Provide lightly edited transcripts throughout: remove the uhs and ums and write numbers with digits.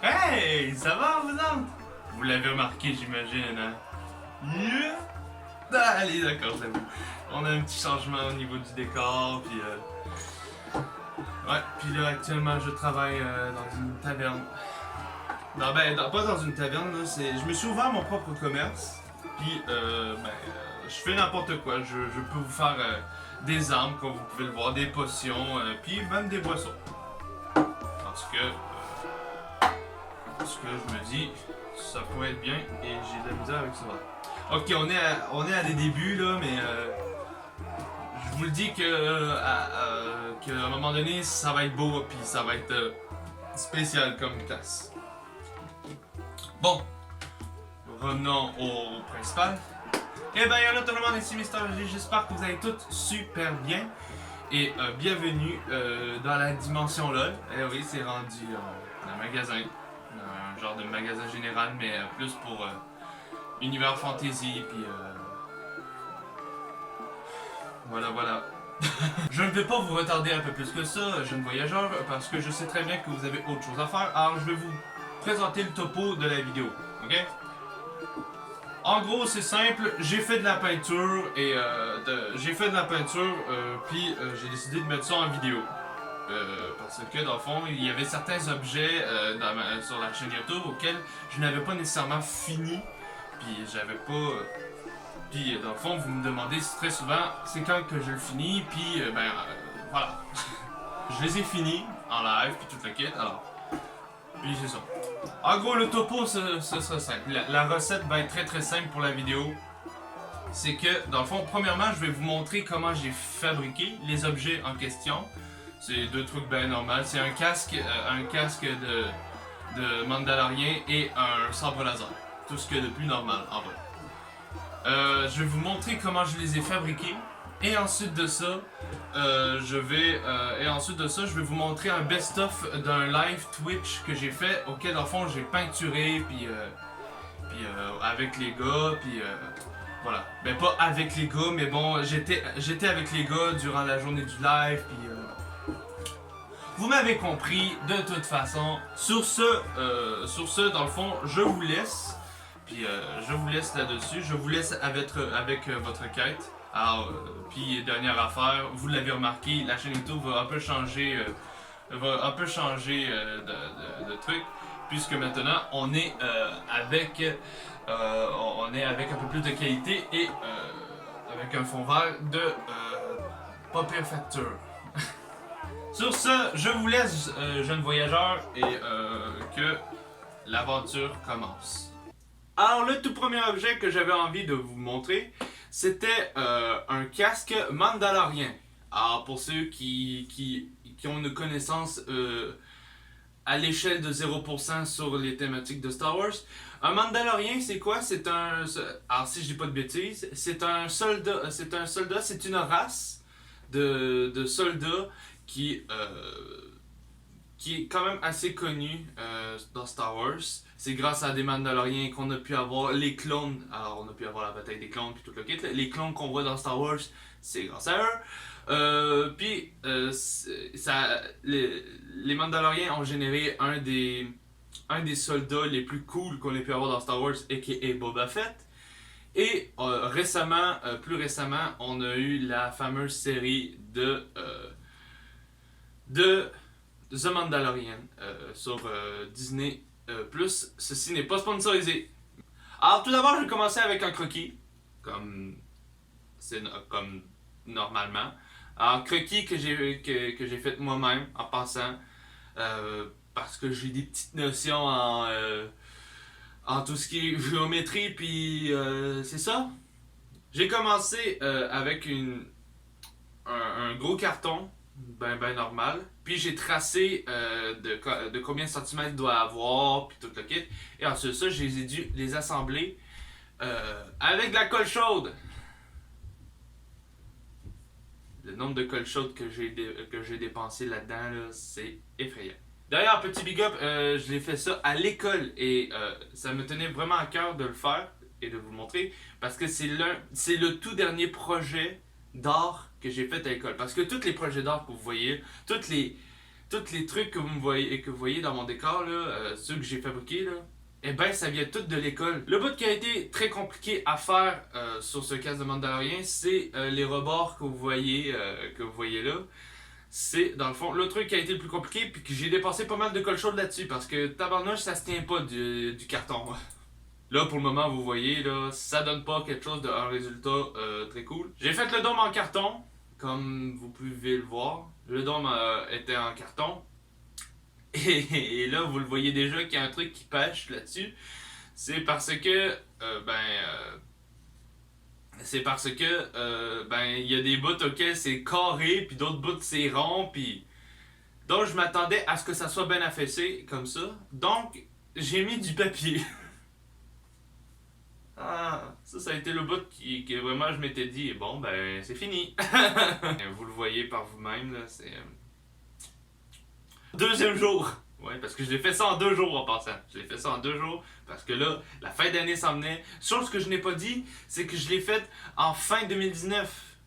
Hey, ça va, vous autres? Vous l'avez remarqué, j'imagine, hein? Yeah! Ah, allez, d'accord, c'est bon. On a un petit changement au niveau du décor, puis ouais, puis là, actuellement, je travaille dans une taverne. Non, pas dans une taverne, là, Je me suis ouvert mon propre commerce, puis je fais n'importe quoi. Je peux vous faire des armes, comme vous pouvez le voir, des potions, puis même des boissons. Parce que je me dis, ça pourrait être bien et j'ai de la misère avec ça. Ok, on est à des débuts là, mais je vous le dis qu'à un moment donné, ça va être beau puis ça va être spécial comme classe. Bon, revenons au principal. Eh ben, y'en a tout le monde ici, Mister G. J'espère que vous allez tous super bien. Et bienvenue dans la dimension LOL. Eh oui, c'est rendu un magasin. Un genre de magasin général, mais plus pour univers fantasy, puis voilà. Je ne vais pas vous retarder un peu plus que ça, jeune voyageur, parce que je sais très bien que vous avez autre chose à faire. Alors, je vais vous présenter le topo de la vidéo, ok? En gros, c'est simple, j'ai fait de la peinture et puis j'ai décidé de mettre ça en vidéo. Parce que dans le fond, il y avait certains objets sur la chaîne YouTube auxquels je n'avais pas nécessairement fini. Puis j'avais pas. Puis dans le fond, vous me demandez très souvent c'est quand que je le finis. Puis voilà. Je les ai finis en live, puis tout le kit. Alors, puis c'est ça. En gros, le topo, ce sera simple. La recette va être très simple pour la vidéo. C'est que, dans le fond, premièrement, je vais vous montrer comment j'ai fabriqué les objets en question. C'est deux trucs bien normaux. C'est un casque de Mandalorien et un sabre laser. Tout ce que de plus normal, en vrai. Je vais vous montrer comment je les ai fabriqués. Et ensuite de ça, je vais vous montrer un best-of d'un live Twitch que j'ai fait, auquel, dans le fond, j'ai peinturé, puis avec les gars, puis voilà. Ben, pas avec les gars, mais bon, j'étais avec les gars durant la journée du live, puis vous m'avez compris de toute façon. Sur ce, dans le fond, je vous laisse. Puis je vous laisse là-dessus. Je vous laisse avec votre quête. Alors, puis dernière affaire, vous l'avez remarqué, la chaîne YouTube va un peu changer, de truc. Puisque maintenant, on est avec un peu plus de qualité et avec un fond vert de Papier Facture. Sur ce, je vous laisse, jeunes voyageurs, et que l'aventure commence. Alors, le tout premier objet que j'avais envie de vous montrer, c'était un casque mandalorien. Alors, pour ceux qui ont une connaissance à l'échelle de 0% sur les thématiques de Star Wars, un mandalorien, c'est quoi? Alors, si je dis pas de bêtises, c'est un soldat, c'est une race de soldats qui est quand même assez connu dans Star Wars. C'est grâce à des Mandaloriens qu'on a pu avoir les clones. Alors, on a pu avoir la bataille des clones puis tout le kit. Les clones qu'on voit dans Star Wars, c'est grâce à eux. Les Mandaloriens ont généré un des soldats les plus cool qu'on ait pu avoir dans Star Wars, a.k.a. Boba Fett. Et plus récemment, on a eu la fameuse série de The Mandalorian sur Disney+. Ceci n'est pas sponsorisé. Alors tout d'abord, je vais commencer avec un croquis, comme normalement. Alors croquis que j'ai fait moi-même en passant, parce que j'ai des petites notions en tout ce qui est géométrie, puis c'est ça. J'ai commencé avec un gros carton, ben normal. Puis j'ai tracé de combien de centimètres il doit avoir, puis tout le kit. Et ensuite ça, j'ai dû les assembler avec de la colle chaude. Le nombre de colle chaude que j'ai dépensé là-dedans, là, c'est effrayant. D'ailleurs, petit big up, je l'ai fait ça à l'école et ça me tenait vraiment à cœur de le faire et de vous le montrer parce que c'est le tout dernier projet d'art que j'ai fait à l'école. Parce que tous les projets d'art que vous voyez, toutes les tous les trucs que vous voyez dans mon décor, là, ceux que j'ai fabriqués, là, eh ben, ça vient tout de l'école. Le bout qui a été très compliqué à faire sur ce casque de Mandalorian, c'est les rebords que vous voyez là. C'est, dans le fond, le truc qui a été le plus compliqué, puis que j'ai dépensé pas mal de colle chaude là-dessus, parce que tabarnouche, ça se tient pas du carton. Là, pour le moment, vous voyez, là, ça donne pas quelque chose d'un résultat très cool. J'ai fait le dôme en carton, comme vous pouvez le voir. Le dôme était en carton. Et là, vous le voyez déjà qu'il y a un truc qui pêche là-dessus. C'est parce que, il y a des bouts auxquels c'est carré, puis d'autres bouts c'est rond, puis donc je m'attendais à ce que ça soit bien affaissé comme ça. Donc j'ai mis du papier. Ah, ça a été le bout que vraiment je m'étais dit, bon ben c'est fini. Vous le voyez par vous-même là, c'est deuxième jour. Ouais, parce que je l'ai fait ça en 2 jours en passant. Je l'ai fait ça en 2 jours parce que là, la fin d'année s'en venait. Chose que je n'ai pas dit, c'est que je l'ai fait en fin 2019.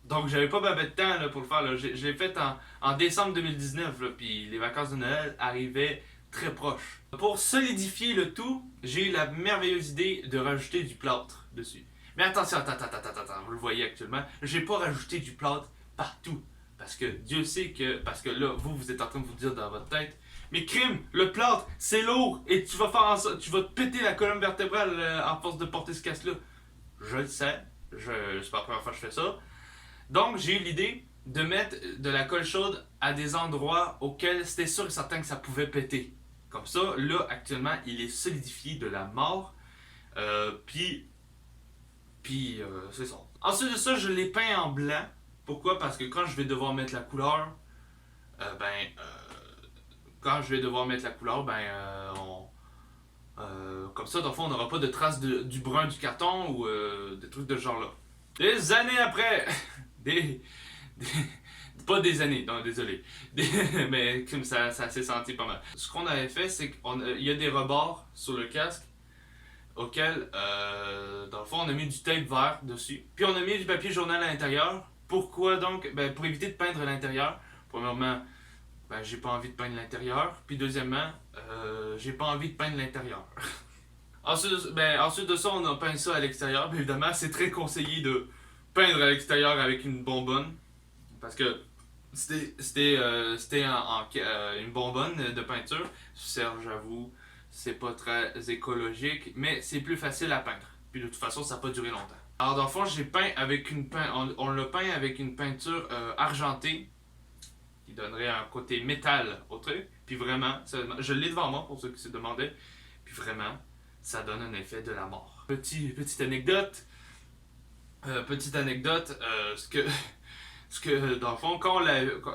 Donc j'avais pas babé de temps là, pour le faire. Là. Je l'ai fait en décembre 2019, là, puis les vacances de Noël arrivaient très proches. Pour solidifier le tout, j'ai eu la merveilleuse idée de rajouter du plâtre dessus. Mais attention, attends, vous le voyez actuellement, j'ai pas rajouté du plâtre partout. Parce que Dieu sait que. Parce que là, vous êtes en train de vous dire dans votre tête, mais crime, le plâtre, c'est lourd et tu vas faire en sorte, tu vas te péter la colonne vertébrale en force de porter ce casque-là. Je le sais, c'est pas la première fois que je fais ça. Donc, j'ai eu l'idée de mettre de la colle chaude à des endroits auxquels c'était sûr et certain que ça pouvait péter. Comme ça, là, actuellement, il est solidifié de la mort. Puis, c'est ça. Ensuite de ça, je l'ai peint en blanc. Pourquoi? Parce que quand je vais devoir mettre la couleur, comme ça, dans le fond, on n'aura pas de traces du brun du carton ou des trucs de ce genre-là. Des années après, des, des- pas des années, non, désolé, mais comme ça s'est senti pas mal. Ce qu'on avait fait, c'est qu'il y a des rebords sur le casque auquel, dans le fond, on a mis du tape vert dessus. Puis on a mis du papier journal à l'intérieur. Pourquoi donc? Ben, pour éviter de peindre l'intérieur. Premièrement, ben, j'ai pas envie de peindre l'intérieur. Puis deuxièmement, j'ai pas envie de peindre l'intérieur. Ensuite de ça, on a peint ça à l'extérieur. Bien évidemment, c'est très conseillé de peindre à l'extérieur avec une bonbonne. Parce que c'était une bonbonne de peinture. Serge, j'avoue, c'est pas très écologique, mais c'est plus facile à peindre. Puis de toute façon, ça n'a pas duré longtemps. Alors dans le fond, j'ai peint avec on l'a peint avec une peinture argentée qui donnerait un côté métal au truc. Puis vraiment, je l'ai devant moi pour ceux qui se demandaient. Puis vraiment, ça donne un effet de la mort. Petite anecdote. Ce que dans le fond,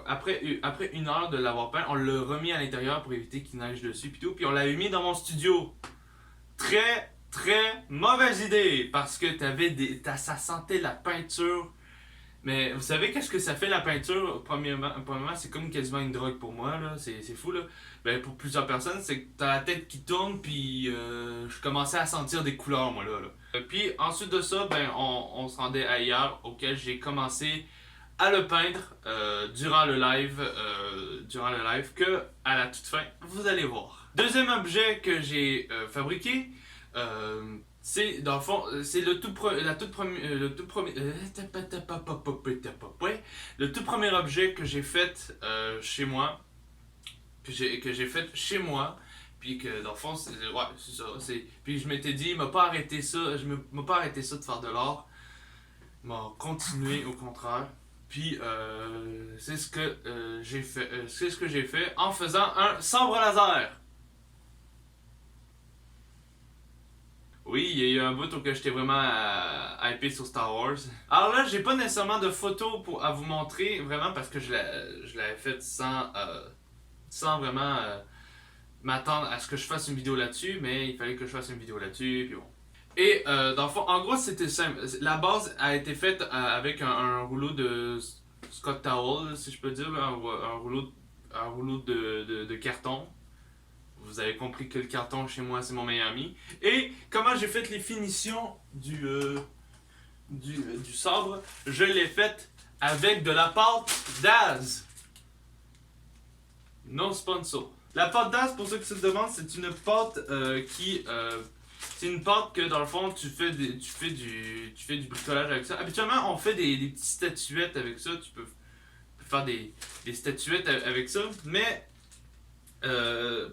après 1 heure de l'avoir peint, on l'a remis à l'intérieur pour éviter qu'il neige dessus puis tout. Puis on l'avait mis dans mon studio. Très mauvaise idée parce que ça sentait la peinture. Mais vous savez qu'est-ce que ça fait la peinture? Premièrement c'est comme quasiment une drogue pour moi là, c'est fou là. Ben pour plusieurs personnes, c'est que t'as la tête qui tourne puis je commençais à sentir des couleurs moi là. Puis ensuite de ça, ben on se rendait ailleurs auquel j'ai commencé à le peindre durant le live que à la toute fin, vous allez voir. Deuxième objet que j'ai fabriqué, c'est dans le fond, c'est le tout premier objet que j'ai fait chez moi, que j'ai fait chez moi, puis que dans le fond, c'est ça, puis je m'étais dit, m'a pas arrêté ça de faire de l'art, m'a continué au contraire. Puis c'est ce que j'ai fait en faisant un sabre laser. Oui, il y a eu un bout où j'étais vraiment hypé sur Star Wars. Alors là, j'ai pas nécessairement de photos à vous montrer, vraiment, parce que je l'avais fait sans vraiment m'attendre à ce que je fasse une vidéo là-dessus, mais il fallait que je fasse une vidéo là-dessus, puis bon. Et dans le fond, en gros, c'était simple. La base a été faite avec un rouleau de Scott Towel, si je peux dire, un rouleau de carton. Vous avez compris que le carton chez moi c'est mon meilleur ami. Et comment j'ai fait les finitions du sabre? Je l'ai fait avec de la pâte Daz. Non sponsor. La pâte d'as, pour ceux qui se demandent, c'est une pâte c'est une pâte que dans le fond tu fais du bricolage avec ça. Habituellement, on fait des petites statuettes avec ça. Tu peux faire des statuettes avec ça, mais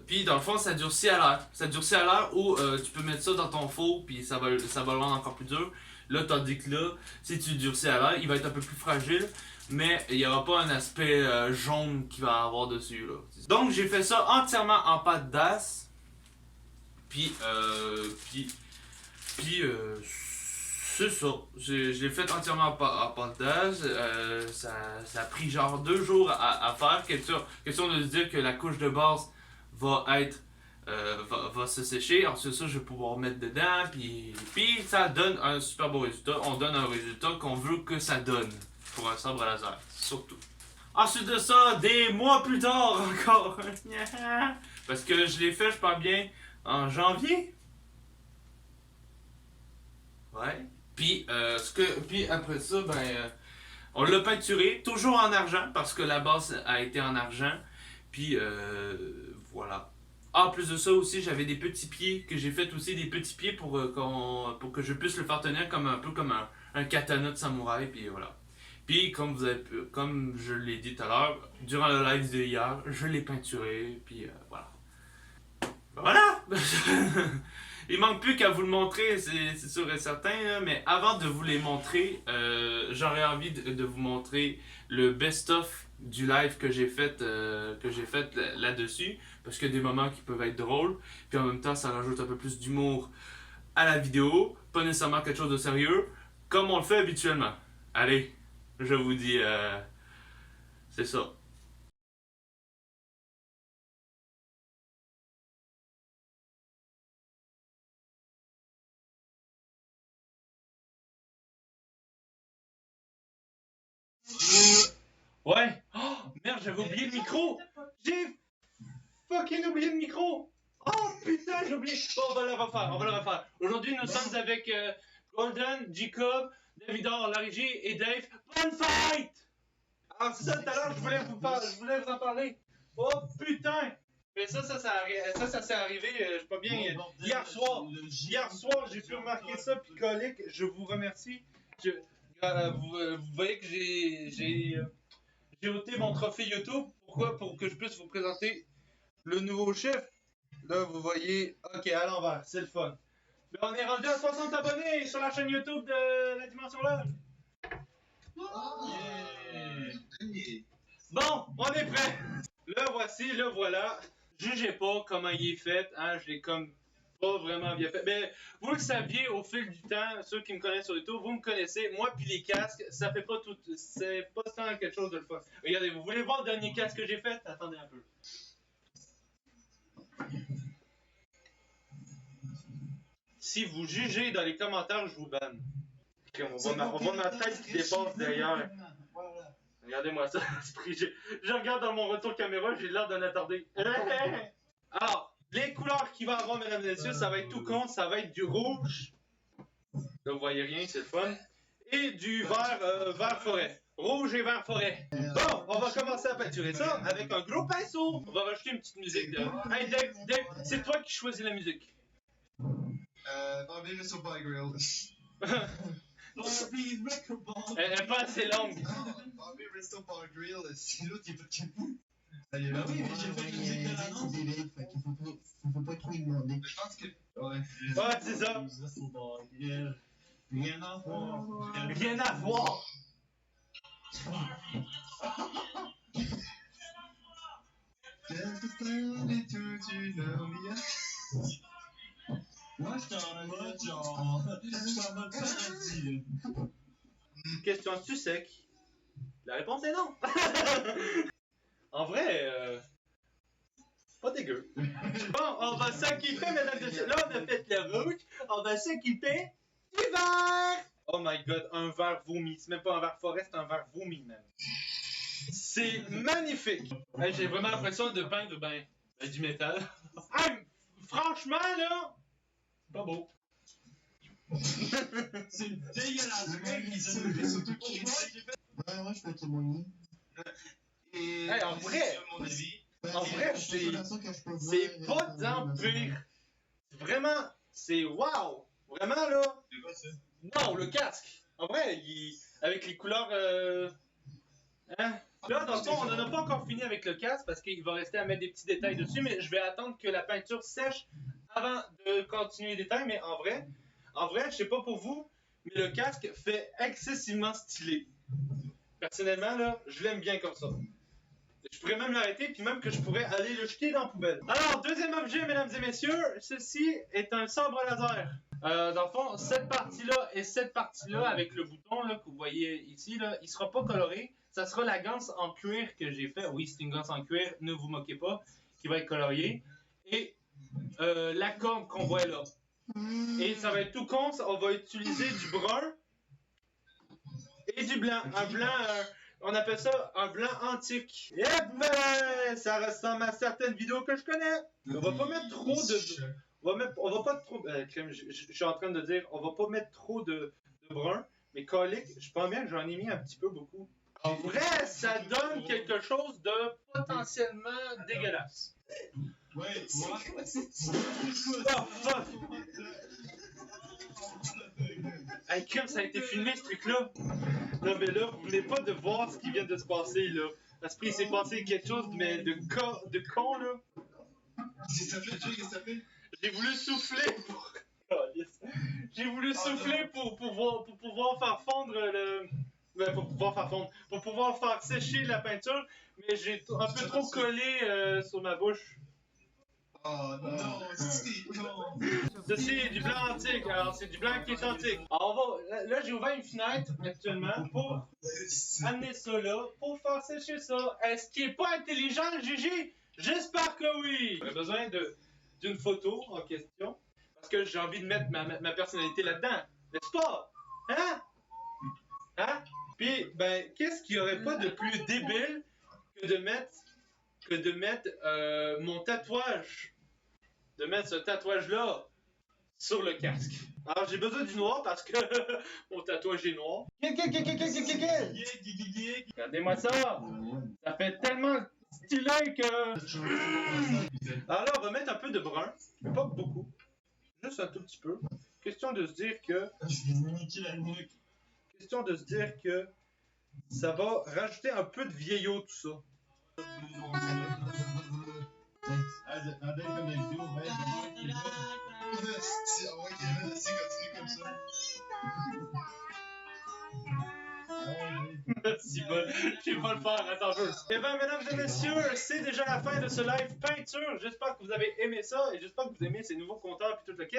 puis dans le fond, ça durcit à l'air. Ça durcit à l'air ou tu peux mettre ça dans ton four, puis ça va le rendre encore plus dur. Là, tandis que là, si tu durcis à l'air, il va être un peu plus fragile, mais il n'y aura pas un aspect jaune qu'il va avoir dessus. Là. Donc, j'ai fait ça entièrement en pâte d'as, puis, c'est ça. Je l'ai fait entièrement en pâte d'as. Ça a pris genre 2 jours à faire. Question de se dire que la couche de base va être va se sécher. Ensuite ça, je vais pouvoir mettre dedans. Puis ça donne un super beau résultat. On donne un résultat qu'on veut que ça donne pour un sabre laser, surtout. Ensuite de ça, des mois plus tard encore. Parce que je l'ai fait, je parle bien, en janvier. Ouais. Puis après ça, on l'a peinturé, toujours en argent, parce que la base a été en argent. Puis voilà. Ah, en plus de ça aussi, j'avais des petits pieds, que j'ai fait aussi des petits pieds pour que je puisse le faire tenir comme un peu comme un katana de samouraï, puis voilà. Puis comme je l'ai dit tout à l'heure, durant le live de hier, je l'ai peinturé, puis voilà. Voilà! Il manque plus qu'à vous le montrer, c'est sûr et certain, là, mais avant de vous les montrer, j'aurais envie de vous montrer le best-of du live que j'ai fait là-dessus, parce qu'il y a des moments qui peuvent être drôles, puis en même temps ça rajoute un peu plus d'humour à la vidéo, pas nécessairement quelque chose de sérieux, comme on le fait habituellement. Allez, je vous dis, c'est ça. Ouais. Oh, merde, j'avais oublié le micro. J'ai fucking oublié le micro. Oh putain, j'ai oublié. Bon, on va le refaire. Aujourd'hui, nous sommes avec Golden, Jacob, Davidor, la régie et Dave. Bonne fight! Alors, c'est ça, tout à l'heure, je voulais vous en parler. Oh putain! Mais ça s'est arrivé, je sais pas bien, hier soir. Hier soir, j'ai pu remarquer ça, puis colique, je vous remercie. Vous voyez que j'ai ôté mon trophée YouTube. Pourquoi? Pour que je puisse vous présenter le nouveau chef. Là, vous voyez, ok, à l'envers, c'est le fun. Là, on est rendu à 60 abonnés sur la chaîne YouTube de la Dimension Love. Yeah. Bon, on est prêt. Le voici, le voilà. Jugez pas comment il est fait, hein, je l'ai comme pas vraiment bien fait. Mais vous le saviez au fil du temps, ceux qui me connaissent sur YouTube, vous me connaissez, moi puis les casques, ça fait pas tout, c'est pas tant quelque chose de le fun. Regardez, vous voulez voir le dernier casque que j'ai fait? Attendez un peu. Si vous jugez dans les commentaires, je vous banne. Okay, on voit ma tête qui dépasse derrière. Regardez-moi ça. Je regarde dans mon retour caméra, j'ai l'air d'un attardé. Alors, les couleurs qu'il va avoir, mesdames et messieurs, ça va être tout con. Ça va être du rouge. Là, vous voyez rien, c'est le fun. Et du vert forêt. Rouge et vert forêt. Bon, on va commencer à peinturer ça avec un gros pinceau. On va rajouter une petite musique de... Hey Dave, c'est toi qui choisis la musique. Barbie Wrestle Bar Grill. Elle est pas assez longue. Barbie Wrestle Bar Grill, c'est l'autre qui est pas de Ah oui, mais j'ai fait une musique de l'annonce. Fait qu'il faut pas trop lui demander. Je pense que. Ouais. Ouais, c'est ça. Rien à voir. Rien à voir. Quelque part et toute une ambiance. Moi, j'étais en mode genre. J'étais en mode paradis. Question tu sec. La réponse est non. En vrai, pas dégueu. Bon, on va s'équiper, mesdames et messieurs. Là, on a fait le rouge. On va s'équiper du vert. Oh my god, un vert vomi. C'est même pas un vert forêt, c'est un vert vomi, même. C'est magnifique. Hey, j'ai vraiment l'impression de peindre du métal. Hey, franchement, là, c'est pas beau. C'est dégueulasse, mec. Surtout qu'il Ouais, je peux témoigner. Et Hey, en vrai, mon avis, En vrai, c'est pas tant pire. Vraiment, c'est wow! Vraiment là. C'est quoi ça? Non, le casque! En vrai, avec les couleurs. Hein? Là, dans le fond, on n'en a pas encore fini avec le casque parce qu'il va rester à mettre des petits détails dessus, mais je vais attendre que la peinture sèche avant de continuer les détails. Mais en vrai, je sais pas pour vous, mais le casque fait excessivement stylé. Personnellement, là, je l'aime bien comme ça. Je pourrais même l'arrêter, puis même que je pourrais aller le jeter dans la poubelle. Alors, deuxième objet, mesdames et messieurs, ceci est un sabre laser. Dans le fond, cette partie-là et cette partie-là, avec le bouton là, que vous voyez ici, là, il sera pas coloré. Ça sera la ganse en cuir que j'ai fait. Oui, c'est une ganse en cuir, ne vous moquez pas, qui va être coloriée. Et la corne qu'on voit là. Et ça va être tout con, on va utiliser du brun et du blanc. Un blanc... on appelle ça un blanc antique. Et ben, ça ressemble à certaines vidéos que je connais. On va pas mettre trop de... On va pas trop... crème, je suis en train de dire, on va pas mettre trop de brun. Mais colique, je pense bien que j'en ai mis un petit peu beaucoup. En vrai, ça donne quelque chose de potentiellement dégueulasse. Ouais, C'est quoi cette Oh fuck! Hey, crème, ça a été filmé ce truc-là. Non mais là, vous venez pas de voir ce qui vient de se passer là. Parce qu'il s'est passé quelque chose mais de con là. Qu'est-ce que ça fait, Jay? Qu'est-ce que ça fait? J'ai voulu souffler pour... J'ai voulu souffler pour pouvoir faire fondre le... pour pouvoir faire sécher la peinture, mais j'ai un peu trop collé sur ma bouche. Oh non, c'est con! Ceci est du blanc antique, alors c'est du blanc qui est antique. Alors là j'ai ouvert une fenêtre actuellement pour amener ça là, pour faire sécher ça. Est-ce qu'il est pas intelligent, Gigi? J'espère que oui! J'ai besoin d'une photo en question, parce que j'ai envie de mettre ma personnalité là-dedans, n'est-ce pas? Hein? Hein? Puis, ben, qu'est-ce qu'il y aurait pas de plus débile que de mettre mon tatouage, de mettre ce tatouage-là sur le casque. Alors, j'ai besoin du noir parce que mon tatouage est noir. Regardez-moi ça! Ça fait tellement stylé que... Alors là, on va mettre un peu de brun, mais pas beaucoup. Juste un tout petit peu. Question de se dire que... Je vais me niquer la nuque. Question de se dire que ça va rajouter un peu de vieillot tout ça. C'est ah ouais, Kevin, vas-y, continue comme ça. Si bon, je vais pas le faire, attends un peu. Et bien, mesdames et messieurs, c'est déjà la fin de ce live peinture. J'espère que vous avez aimé ça et j'espère que vous aimez ces nouveaux compteurs puis tout le kit.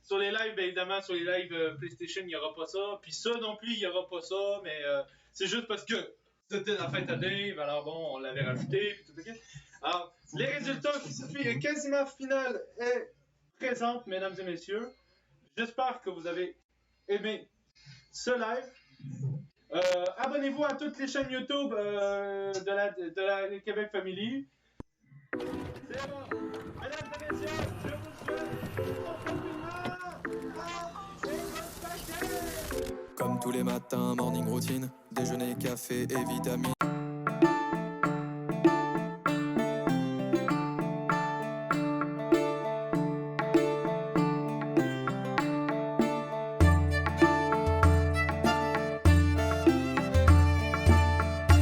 Sur les lives, bien évidemment, sur les lives PlayStation, il n'y aura pas ça. Puis ça non plus, il n'y aura pas ça. Mais c'est juste parce que c'était la fête à Dave. Alors bon, on l'avait rajouté puis tout le kit. Alors, les résultats quasiment finales est présente, mesdames et messieurs. J'espère que vous avez aimé ce live. Abonnez-vous à toutes les chaînes YouTube de la Québec Family. C'est bon. Mesdames et messieurs, je vous souhaite bon confinement. Et bonne fête. Comme tous les matins, morning routine, déjeuner, café et vitamines.